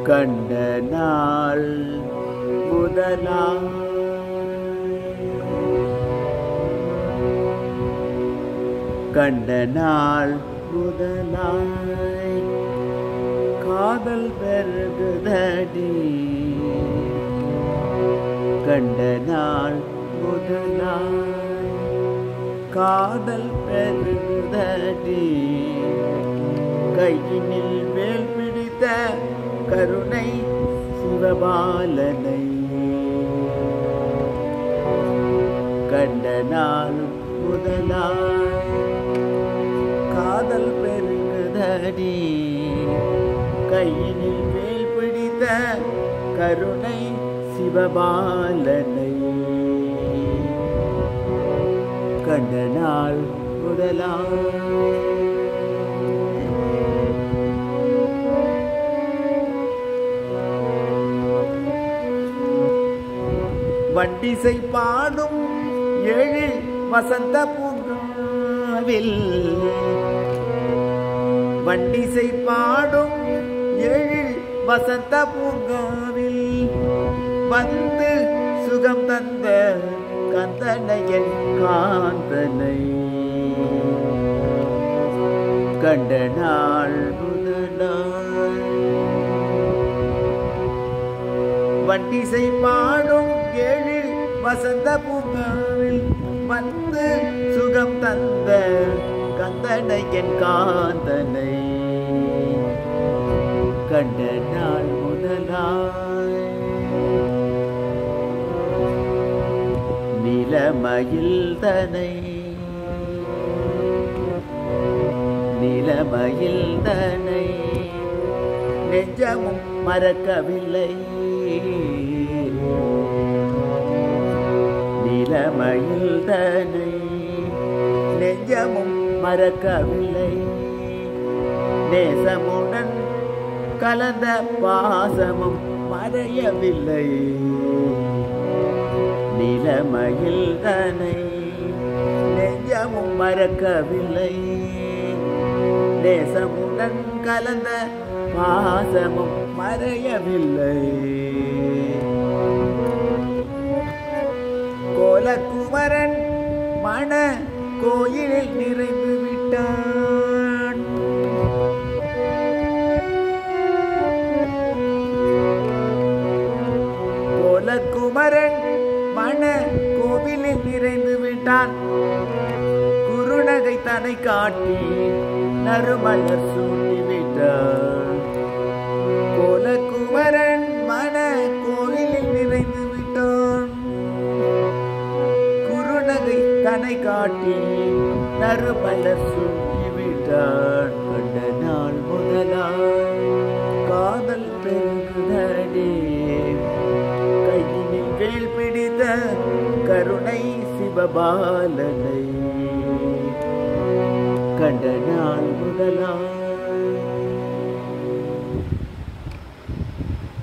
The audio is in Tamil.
கண்ட நாள் முதலாம் கண்ட நாள் முதலாய் காதல் பெருகுதடி கண்ட நாள் முதலாய் காதல் பெருகுதடி கையினில் வேல் பிடித்த கருணை சிவபாலனை கண்ட நாள் முதலாய் காதல் பெருகுதடி கையினில் வேல் பிடித்த கருணை சிவபாலனை கண்ட நாள் முதலாய் வண்டிசை பாடும் ஏழு வசந்த பூங்காவில் வண்டிசை பாடும் ஏழு வசந்த பூங்காவில் வந்து சுகம் தந்த கந்தனையன் காந்தனை கண்ட நாள் முதலாய் வண்டிசை பாடும் ஏழு வசந்த பூங்காவில் வந்து சுகம் தந்த கந்தனையன் காந்தனை கண்ட நாள் முதலாய் நிலமயில் தனை நெஞ்சமும் மறக்கவில்லை நிலமயில் தனை நெஞ்சமும் மறக்கவில்லை நேசமுடன் கலந்த பாசமும் மறையவில்லை நிலமயில் தனை நெஞ்சமும் மறக்கவில்லை நேசமுடன் கலந்த பாசமும் மறையவில்லை கோலக்குமரன் மன கோயிலில் நிறைந்து விட்டான் கோலக்குமரன் மன கோவிலில் நிறைந்து விட்டான் குறுநகை தன்னை காட்டி நறுமலர் சூட்டி விட்டான் கோலக்குமரன் மன கோவிலில் நிறைந்து விட்டான் குறுநகை தன்னை காட்டி நறுமலர் சூட்டி விட்டான் கண்ட நாள் முதலாய் காதல் பெருகுதடி கையினில் வேல் பிடித்த கருணை சிவபாலனை கண்ட நாள் முதலாய்